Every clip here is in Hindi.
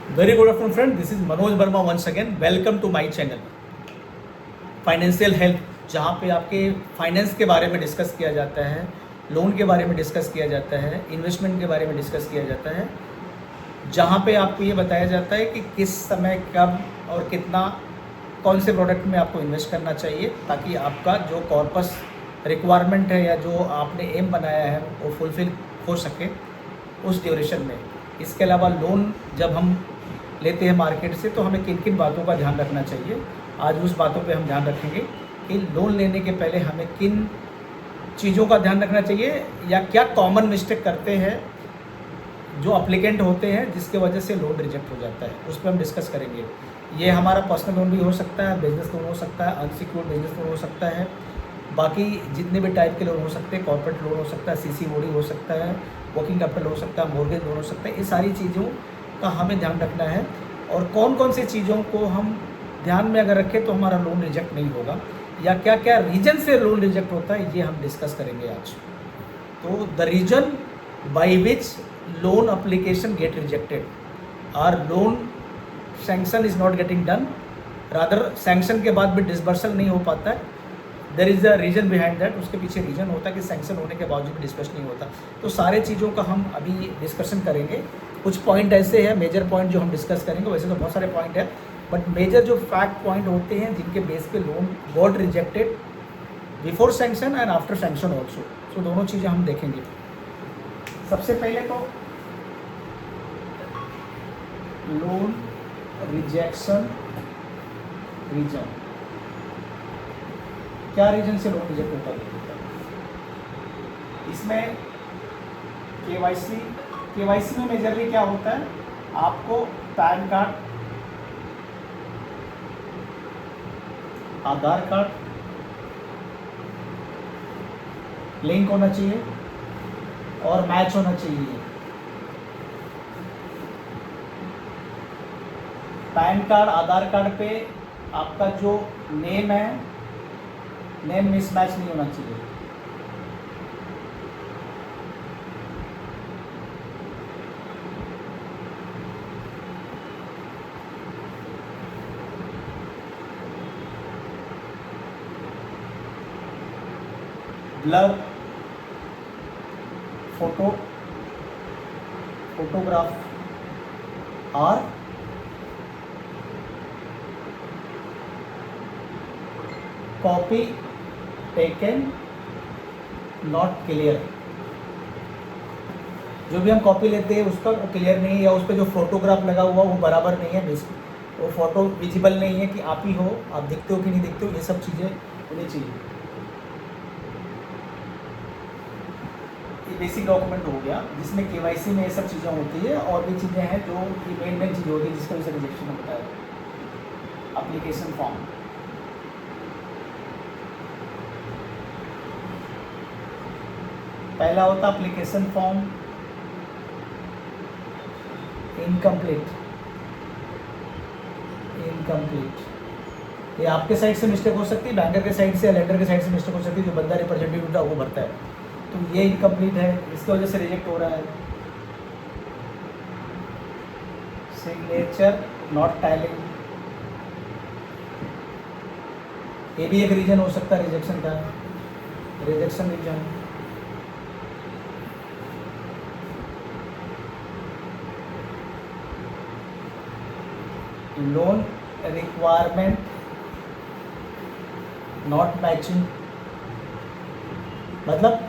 Very good afternoon friend, this is Manoj Verma once again. Welcome to my channel financial health, जहाँ पे आपके फाइनेंस के बारे में डिस्कस किया जाता है, लोन के बारे में डिस्कस किया जाता है, इन्वेस्टमेंट के बारे में डिस्कस किया जाता है, जहाँ पे आपको ये बताया जाता है कि किस समय कब और कितना कौन से प्रोडक्ट में आपको इन्वेस्ट करना चाहिए ताकि आपका जो कॉर्पस रिक्वायरमेंट है या जो आपने एम बनाया है वो फुलफिल हो सके उस ड्यूरेशन में। इसके अलावा लोन जब हम लेते हैं मार्केट से तो हमें किन किन बातों का ध्यान रखना चाहिए, आज उस बातों पे हम ध्यान रखेंगे कि लोन लेने के पहले हमें किन चीज़ों का ध्यान रखना चाहिए या क्या कॉमन मिस्टेक करते हैं जो अप्लीकेंट होते हैं जिसके वजह से लोन रिजेक्ट हो जाता है, उस पर हम डिस्कस करेंगे। ये हमारा पर्सनल लोन भी हो सकता है, बिजनेस लोन हो सकता है, अनसिक्योर्ड बिजनेस लोन हो सकता है, बाकी जितने भी टाइप के लोन हो सकते हैं, कॉर्पोरेट लोन हो सकता है, सीसीओडी हो सकता है, वर्किंग कैपिटल हो सकता है, मॉर्गेज लोन हो सकता है। ये सारी चीज़ों का हमें ध्यान रखना है और कौन कौन सी चीज़ों को हम ध्यान में अगर रखें तो हमारा लोन रिजेक्ट नहीं होगा या क्या क्या रीजन से लोन रिजेक्ट होता है, ये हम डिस्कस करेंगे आज। तो the reason by which loan application get rejected or loan sanction is not getting done, rather sanction के बाद भी डिसबर्सल नहीं हो पाता है। There is a reason behind that, उसके पीछे रीज़न होता है कि सैंक्शन होने के बावजूद भी डिस्कस नहीं होता। तो सारे चीज़ों का हम अभी डिस्कशन करेंगे। कुछ पॉइंट ऐसे हैं मेजर पॉइंट जो हम डिस्कस करेंगे, वैसे तो बहुत सारे पॉइंट हैं बट मेजर जो फैक्ट पॉइंट होते हैं जिनके बेस पे loan got rejected before sanction and after sanction also, so दोनों चीज़ें हम देखेंगे। सबसे पहले तो लोन रिजेक्शन रीजन, क्या रीजन से लोन रिजेक्ट होता है इसमें। केवाईसी में मेजरली क्या होता है, आपको पैन कार्ड, आधार कार्ड लिंक होना चाहिए और मैच होना चाहिए। पैन कार्ड आधार कार्ड पे आपका जो नेम है, नेम मिसमैच नहीं होना चाहिए। ब्लर फोटोग्राफ और कॉपी टेकन नॉट क्लियर, जो भी हम कॉपी लेते हैं उसका वो क्लियर नहीं है या उस पर जो फोटोग्राफ लगा हुआ वो बराबर नहीं है, वो फोटो विजिबल नहीं है कि आप ही हो, आप दिखते हो कि नहीं दिखते हो, ये सब चीज़ें होनी चाहिए। ये बेसिक डॉक्यूमेंट हो गया जिसमें केवाईसी में ये सब चीज़ें होती है और भी चीज़ें हैं जो ये मेन चीज़ें होती है जिसकी वजह से रिजेक्शन होता है। एप्लीकेशन फॉर्म, पहला होता एप्लीकेशन फॉर्म इनकम्प्लीट। ये आपके साइड से मिस्टेक हो सकती है, बैंकर के साइड से या लेंडर के साइड से मिस्टेक हो सकती है, जो बंदा रिप्रेजेंटेटिव होता है वो भरता है, तो ये इनकम्प्लीट है, इसकी वजह से रिजेक्ट हो रहा है। सिग्नेचर नॉट टैलिंग, ये भी एक रीजन हो सकता है रिजेक्शन का, rejection reason. Loan requirement not matching, मतलब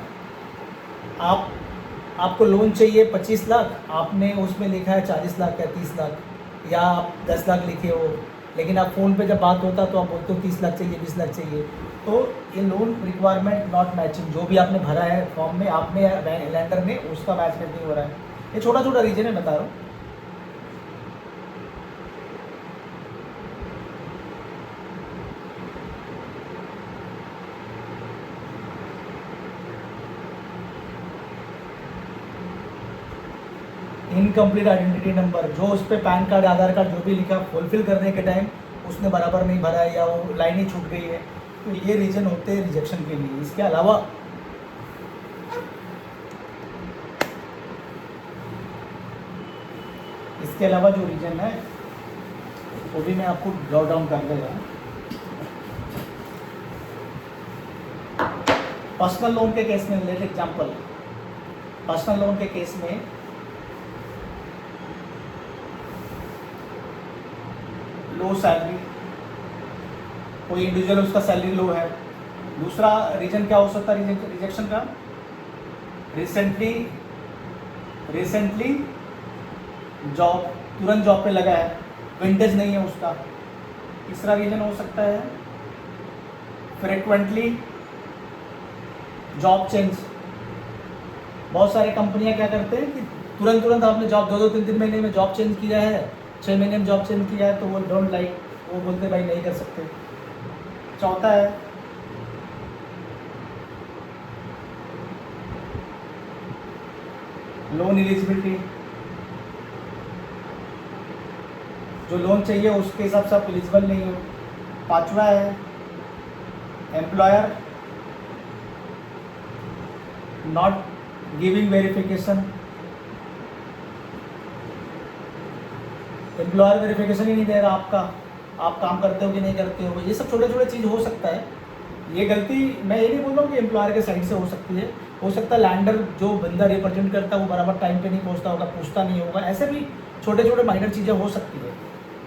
आपको लोन चाहिए 25 लाख, आपने उसमें लिखा है 40 लाख या 30 लाख या आप 10 लाख लिखे हो, लेकिन आप फ़ोन पे जब बात होता तो आप बोलते हो 30 लाख चाहिए, 20 लाख चाहिए। तो ये लोन रिक्वायरमेंट नॉट मैचिंग, जो भी आपने भरा है फॉर्म में, आपने लैंडर ने उसका मैच नहीं हो रहा है। ये छोटा छोटा रीजन है, बता रहा हूँ। इनकम्प्लीट आइडेंटिटी नंबर, जो उस पर पैन कार्ड आधार कार्ड जो भी लिखा फुलफिल करने के टाइम उसने बराबर नहीं भरा है या वो लाइन ही छूट गई है, तो ये रीज़न होते हैं रिजेक्शन के लिए। इसके अलावा इसके अलावा जो रीजन है वो भी मैं आपको ड्रॉ डाउन कर देगा। पर्सनल लोन के केस में लेट एग्जांपल, पर्सनल लोन के केस में लो सैलरी, कोई इंडिविजुअल उसका सैलरी लो है। दूसरा रीजन क्या हो सकता है रिजेक्शन का, रिसेंटली जॉब, तुरंत जॉब पे लगा है, विंटेज नहीं है उसका। तीसरा रीजन हो सकता है फ्रिक्वेंटली जॉब चेंज। बहुत सारी कंपनियां क्या करते हैं कि तुरंत आपने जॉब 2-3 महीने में जॉब चेंज किया है, 6 महीने में जॉब चेंज किया है, तो वो डोंट लाइक, वो बोलते भाई नहीं कर सकते। चौथा है लोन एलिजिबिलिटी, जो लोन चाहिए उसके हिसाब से आप एलिजिबल नहीं हो। पांचवा है employer not giving verification, employer verification ही नहीं दे रहा आपका, आप काम करते हो कि नहीं करते हो। ये सब छोटे छोटे चीज़ हो सकता है। ये गलती मैं ये नहीं बोल रहा हूँ कि एम्प्लॉयर के साइड से हो सकती है, हो सकता है लैंडर जो बंदा रिप्रेजेंट करता है वो बराबर टाइम पे नहीं पहुँचता होगा, पूछता नहीं होगा, ऐसे भी छोटे छोटे माइनर चीज़ें हो सकती है।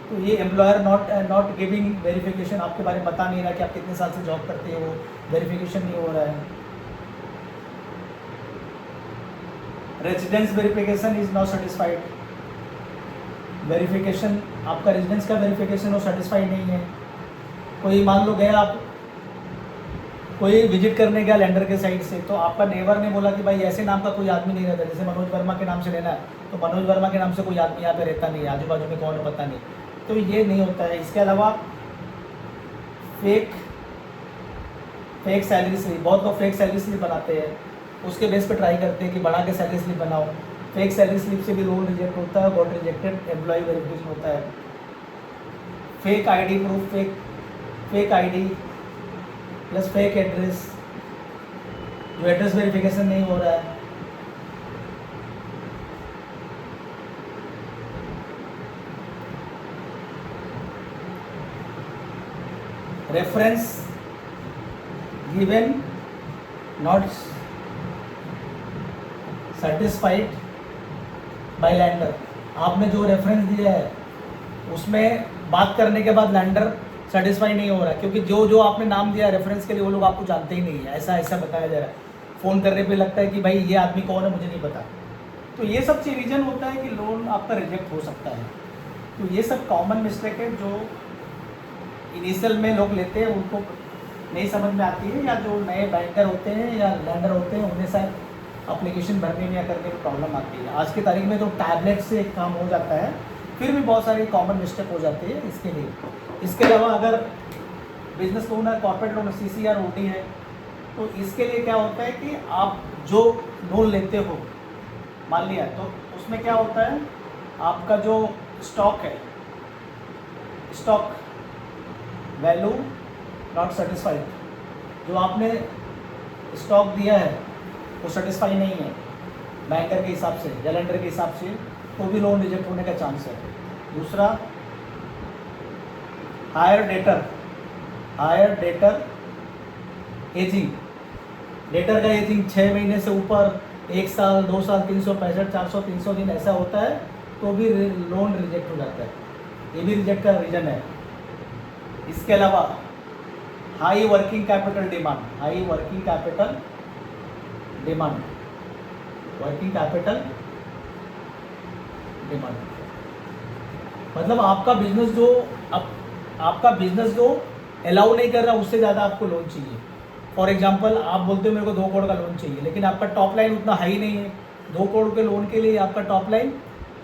तो ये एम्प्लॉयर नॉट गिविंग वेरिफिकेशन, आपके बारे में बता नहीं रहा कि आप कितने साल से जॉब करते हो, वेरिफिकेशन नहीं हो रहा है। Residence verification is not satisfied, verification आपका रेजिडेंस का वेरिफिकेशन वो सेटिस्फाइड नहीं है। कोई मान लो गया आप कोई विजिट करने गया लैंडर के साइड से, तो आपका नेबर ने बोला कि भाई ऐसे नाम का कोई आदमी नहीं रहता, जैसे मनोज वर्मा के नाम से लेना है तो मनोज वर्मा के नाम से कोई आदमी यहाँ पे रहता नहीं है, आजू बाजू में कौन है पता नहीं, तो ये नहीं होता है। इसके अलावा फेक सैलरी स्लिप, बहुत लोग फेक सैलरी स्लिप बनाते हैं, उसके बेस पे ट्राई करते हैं कि बढ़ा के सैलरी स्लिप बनाओ। फेक सैलरी स्लिप से भी लोन रिजेक्ट होता है, गॉट रिजेक्टेड एम्प्लॉय वेरिफिकेशन होता है। Fake ID proof, fake ID plus fake address, जो एड्रेस वेरिफिकेशन नहीं हो रहा है। Reference given not satisfied by lander, आपने जो रेफरेंस दिया है उसमें बात करने के बाद लैंडर सेटिस्फाई नहीं हो रहा है, क्योंकि जो आपने नाम दिया रेफरेंस के लिए वो लोग आपको जानते ही नहीं है, ऐसा बताया जा रहा है। फ़ोन करने पे लगता है कि भाई ये आदमी कौन है मुझे नहीं पता। तो ये सब चीज़ रीजन होता है कि लोन आपका रिजेक्ट हो सकता है। तो ये सब कॉमन मिस्टेक है जो इनिशियल में लोग लेते हैं, उनको नहीं समझ में आती है, या जो नए बैंकर होते हैं या लैंडर होते हैं उन्हें शायद अप्लीकेशन भरने में या करने में प्रॉब्लम आती है। आज की तारीख में तो टैबलेट से काम हो जाता है, फिर भी बहुत सारी कॉमन मिस्टेक हो जाती है इसके लिए। इसके अलावा अगर बिजनेस लोन है, कॉर्पोरेट लोन, CCR OD है, तो इसके लिए क्या होता है कि आप जो लोन लेते हो मान लिया, तो उसमें क्या होता है आपका जो स्टॉक है, स्टॉक वैल्यू नॉट सेटिस्फाइड, जो आपने स्टॉक दिया है वो सेटिस्फाई नहीं है बैंकर के हिसाब से या लेंडर के हिसाब से, तो भी लोन रिजेक्ट होने का चांस है। दूसरा हायर डेटर एजिंग, डेटर का एजिंग 6 महीने से ऊपर, 1 साल, 2 साल, 365, 400, 300 दिन ऐसा होता है, तो भी लोन रिजेक्ट हो जाता है। ये भी रिजेक्ट का रीजन है। इसके अलावा हाई वर्किंग कैपिटल डिमांड, मतलब आपका बिजनेस जो अलाउ नहीं कर रहा उससे ज़्यादा आपको लोन चाहिए। फॉर एग्जांपल आप बोलते हो मेरे को 2 करोड़ का लोन चाहिए, लेकिन आपका टॉप लाइन उतना हाई नहीं है। 2 करोड़ के लोन के लिए आपका टॉप लाइन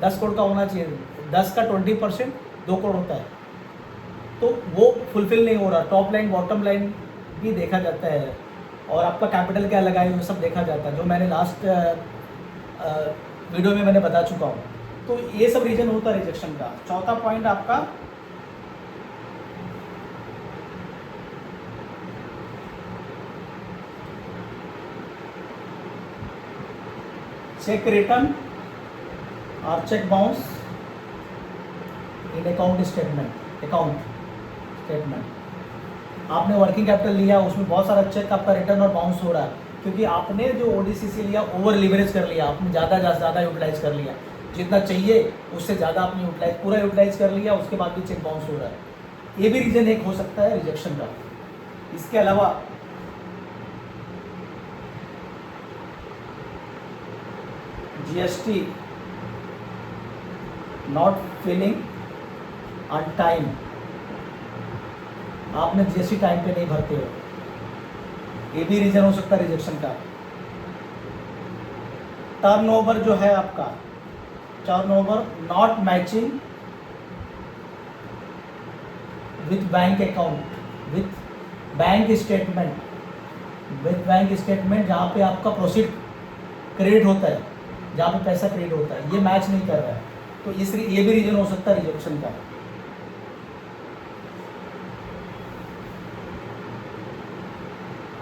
10 करोड़ का होना चाहिए, 10 का 20% 2 करोड़ होता है, तो वो फुलफिल नहीं हो रहा। टॉप लाइन बॉटम लाइन भी देखा जाता है, और आपका कैपिटल क्या लगाए वो सब देखा जाता है, जो मैंने लास्ट वीडियो में मैंने बता चुका हूँ। तो ये सब रीजन होता है रिजेक्शन का। चौथा पॉइंट आपका चेक रिटर्न और चेक बाउंस इन अकाउंट स्टेटमेंट, अकाउंट स्टेटमेंट आपने वर्किंग कैपिटल लिया, उसमें बहुत सारा चेक आपका रिटर्न और बाउंस हो रहा है, क्योंकि आपने जो ओडीसीसी लिया ओवर लिवरेज कर लिया, आपने ज़्यादा यूटिलाइज कर लिया, जितना चाहिए उससे ज़्यादा आपने पूरा यूटिलाइज कर लिया, उसके बाद भी चेक बाउंस हो रहा है। ये भी रीज़न एक हो सकता है रिजेक्शन का। इसके अलावा GST not filling on time, आपने जीएसटी टाइम पे नहीं भरते हो, ये भी रीजन हो सकता है रिजेक्शन का। टर्नओवर जो है आपका, turnover not matching with bank account, with bank statement, जहाँ पे आपका प्रोसीड क्रेडिट होता है, जहाँ पे पैसा क्रेडिट होता है, ये मैच नहीं कर रहा है, तो ये भी रीजन हो सकता है रिजेक्शन का।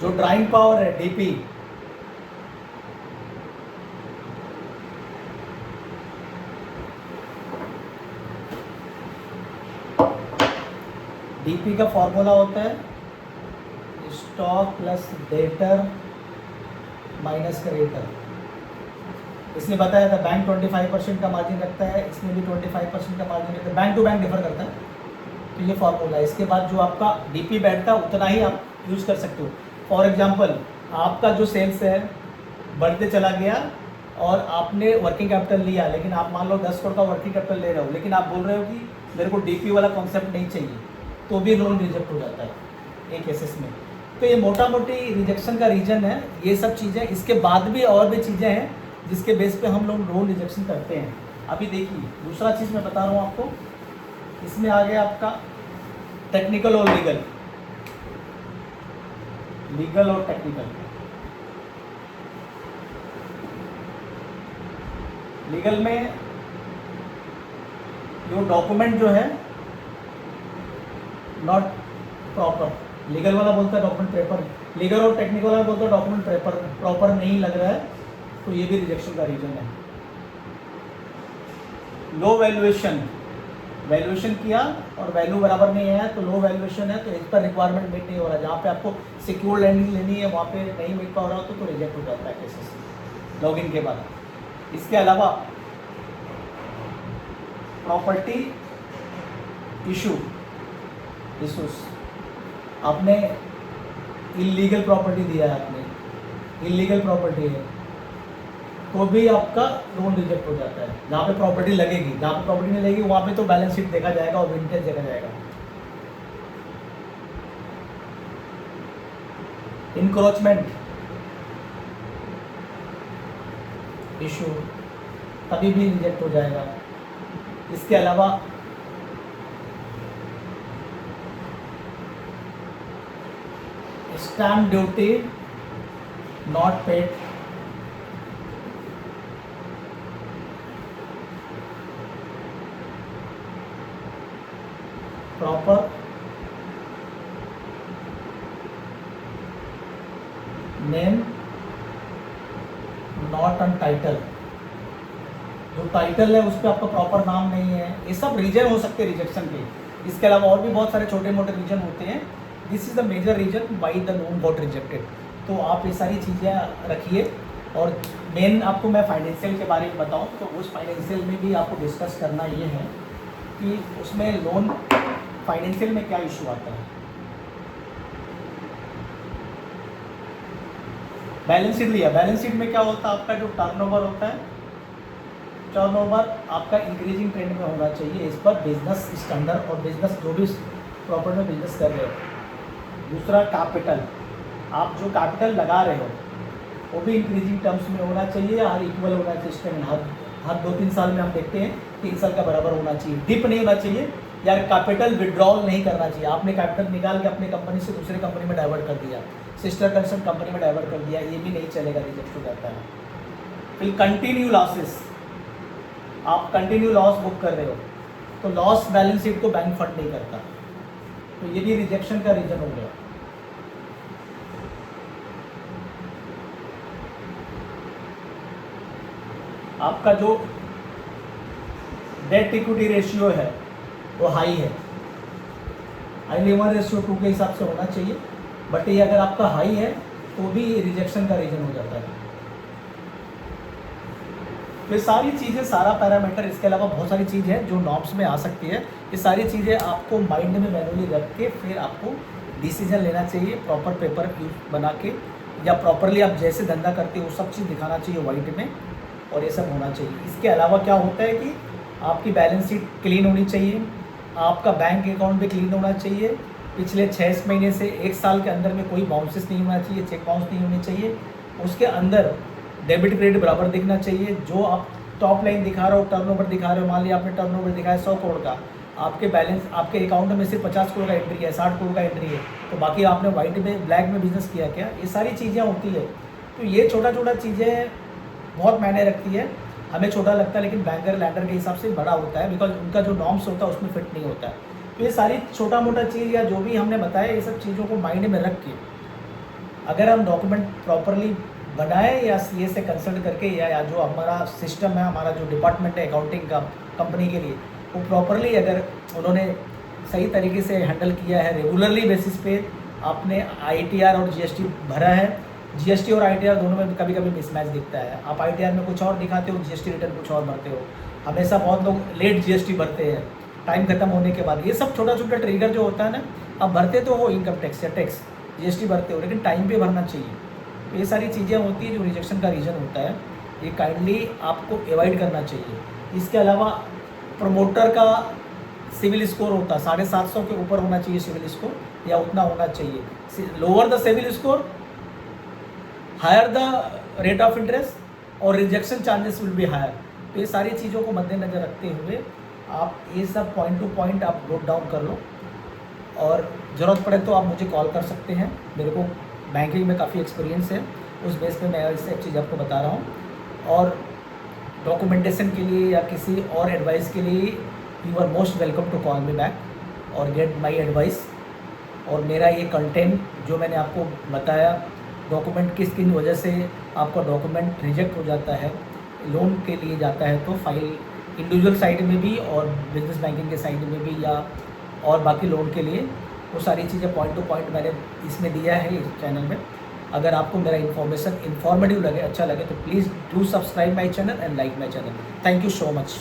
जो ड्राइंग पावर है डीपी, डीपी का फॉर्मूला होता है stock plus debtor minus creditor. इसने बताया था बैंक 25% का मार्जिन रखता है, इसमें भी 25% का मार्जिन रखता है, बैंक टू बैंक डिफर करता है, तो ये फॉर्मूला है। इसके बाद जो आपका डीपी बैठता है उतना ही आप यूज़ कर सकते हो। फॉर एग्जांपल आपका जो सेल्स है बढ़ते चला गया और आपने वर्किंग कैपिटल लिया, लेकिन आप मान लो 10 करोड़ का वर्किंग कैपिटल ले रहे हो, लेकिन आप बोल रहे हो कि मेरे को डीपी वाला कॉन्सेप्ट नहीं चाहिए, तो भी लोन रिजेक्ट हो जाता है एक केसेस में। तो ये मोटा मोटी रिजेक्शन का रीजन है, ये सब चीज़ें। इसके बाद भी और भी चीज़ें हैं जिसके बेस पे हम लोग लोन रिजेक्शन करते हैं। अभी देखिए दूसरा चीज़ मैं बता रहा हूँ आपको, इसमें आ गया आपका टेक्निकल और लीगल, लीगल और टेक्निकल। लीगल में जो डॉक्यूमेंट जो है नॉट प्रॉपर, लीगल वाला बोलता है डॉक्यूमेंट पेपर, लीगल और टेक्निकल वाला बोलता है डॉक्यूमेंट पेपर प्रॉपर नहीं लग रहा है, तो ये भी रिजेक्शन का रीजन है। लो वैल्यूएशन, वैल्यूएशन किया और वैल्यू बराबर नहीं आया तो लो वैल्यूएशन है, तो इस पर रिक्वायरमेंट मीट नहीं हो रहा, जहाँ पे आपको सिक्योर लैंडिंग लेनी है वहाँ पे नहीं मीट पा रहा तो रिजेक्ट हो जाता है केसेस लॉगिन के बाद। इसके अलावा प्रॉपर्टी इशूज, आपने इलीगल प्रॉपर्टी दिया है, आपने इलीगल प्रॉपर्टी है, तो भी आपका लोन रिजेक्ट हो जाता है। जहाँ पे प्रॉपर्टी लगेगी, जहाँ पे प्रॉपर्टी नहीं लगेगी वहाँ पे तो बैलेंस शीट देखा जाएगा और विंटेज देखा जाएगा। इंक्रोचमेंट इशू तभी भी रिजेक्ट हो जाएगा। इसके अलावा stamp duty not paid, proper name not on title, जो टाइटल है उस पर आपका प्रॉपर नाम नहीं है, ये सब रीजन हो सकते हैं रिजेक्शन के। इसके अलावा और भी बहुत सारे छोटे मोटे रीजन होते हैं। This is the major reason why the loan got rejected. तो आप ये सारी चीज़ें रखिए। और मेन आपको मैं फाइनेंशियल के बारे में बताऊं तो उस फाइनेंशियल में भी आपको डिस्कस करना ये है कि उसमें लोन फाइनेंशियल में क्या इशू आता है। बैलेंस शीट लिया, बैलेंस शीट में क्या होता है, आपका जो टर्नओवर होता है, टर्नओवर आपका इंक्रीजिंग ट्रेंड में होना चाहिए। इस पर बिजनेस स्टैंडर्ड और बिजनेस जो भी प्रॉपर्टी में बिजनेस कर रहे हो। दूसरा कैपिटल, आप जो कैपिटल लगा रहे हो वो भी इंक्रीजिंग टर्म्स में होना चाहिए और इक्वल होना चाहिए। स्टैंड हर 2-3 साल में हम देखते हैं 3 साल का बराबर होना चाहिए। डिप नहीं होना चाहिए यार, कैपिटल विड्रॉल नहीं करना चाहिए। आपने कैपिटल निकाल के अपनी कंपनी से दूसरी कंपनी में डाइवर्ट कर दिया, सिस्टर कंसर्न कंपनी में डाइवर्ट कर दिया, ये भी नहीं चलेगा, रिजेक्ट हो जाता है। फिर कंटिन्यू लॉसेस, आप कंटिन्यू लॉस बुक कर रहे हो तो लॉस बैलेंस शीट को बैंक फंड नहीं करता, तो ये भी रिजेक्शन का रीजन हो गया। आपका जो डेट इक्विटी रेशियो है वो हाई है, हाई लेवर रेशियो 2 के हिसाब से होना चाहिए, बट ये अगर आपका हाई है तो भी रिजेक्शन का रीज़न हो जाता है। तो ये सारी चीज़ें, सारा पैरामीटर, इसके अलावा बहुत सारी चीज़ है जो नॉर्म्स में आ सकती है। ये सारी चीज़ें आपको माइंड में मैनुअली रख के फिर आपको डिसीजन लेना चाहिए, प्रॉपर पेपर बना के, या प्रॉपरली आप जैसे धंधा करते हो वो सब चीज़ दिखाना चाहिए वाइट में, और ये सब होना चाहिए। इसके अलावा क्या होता है कि आपकी बैलेंस शीट क्लीन होनी चाहिए, आपका बैंक अकाउंट भी क्लीन होना चाहिए, पिछले 6 महीने से 1 साल के अंदर में कोई बाउंसेस नहीं होना चाहिए, चेक बाउंस नहीं होनी चाहिए, उसके अंदर डेबिट क्रेडिट बराबर दिखना चाहिए। जो आप टॉप लाइन दिखा रहे हो, टर्नओवर दिखा रहे हो, मान लिया आपने टर्नओवर दिखाया 100 करोड़ का, आपके बैलेंस, आपके अकाउंट में सिर्फ 50 करोड़ का एंट्री है, 60 करोड़ का एंट्री है, तो बाकी आपने वाइट में, ब्लैक में बिजनेस किया क्या? ये सारी चीज़ें होती है। तो ये छोटा छोटा चीज़ें बहुत मायने रखती है। हमें छोटा लगता है लेकिन बैंकर लैंडर के हिसाब से बड़ा होता है, बिकॉज उनका जो नॉर्म्स होता है उसमें फिट नहीं होता है। तो ये सारी छोटा मोटा चीज़ या जो भी हमने बताया, ये सब चीज़ों को माइंड में रख के अगर हम डॉक्यूमेंट प्रॉपरली बनाए या सीए से कंसल्ट करके, या जो हमारा सिस्टम है, हमारा जो डिपार्टमेंट है अकाउंटिंग का कंपनी के लिए, वो प्रॉपरली अगर उन्होंने सही तरीके से हैंडल किया है, रेगुलरली बेसिस पे आपने आईटीआर और जीएसटी भरा है, जीएसटी और आईटीआर दोनों में कभी कभी मिसमैच दिखता है। आप आईटीआर में कुछ और दिखाते हो, जीएसटी रिटर्न कुछ और भरते हो। हमेशा बहुत लोग लेट जीएसटी भरते हैं टाइम खत्म होने के बाद। ये सब छोटा छोटा ट्रिगर जो होता है ना, आप भरते तो हो इनकम टैक्स या टैक्स, जीएसटी भरते हो, लेकिन टाइम पे भरना चाहिए। तो ये सारी चीज़ें होती है जो रिजेक्शन का रीज़न होता है, ये काइंडली आपको अवॉइड करना चाहिए। इसके अलावा प्रमोटर का सिविल स्कोर होता है 750 के ऊपर होना चाहिए सिविल स्कोर, या उतना होना चाहिए। Lower the civil score, higher the rate of interest, और rejection charges will be higher. तो ये सारी चीज़ों को मद्देनजर रखते हुए आप ये सब पॉइंट टू पॉइंट आप नोट डाउन कर लो, और ज़रूरत पड़े तो आप मुझे कॉल कर सकते हैं। मेरे को बैंकिंग में काफ़ी एक्सपीरियंस है, उस बेस पे मैं इससे एक चीज़ आपको बता रहा हूँ। और डॉक्यूमेंटेशन के लिए या किसी और एडवाइस के लिए you are most welcome to call me back और गेट माई एडवाइस। और मेरा ये कंटेंट जो मैंने आपको बताया, डॉक्यूमेंट किस किन वजह से आपका डॉक्यूमेंट रिजेक्ट हो जाता है, लोन के लिए जाता है तो फाइल इंडिविजुअल साइड में भी और बिजनेस बैंकिंग के साइड में भी, या और बाकी लोन के लिए, वो सारी चीज़ें पॉइंट टू पॉइंट मैंने इसमें दिया है इस चैनल में। अगर आपको मेरा इन्फॉर्मेशन इन्फॉर्मेटिव लगे, अच्छा लगे, तो please do subscribe my channel and like my channel. Thank you so much.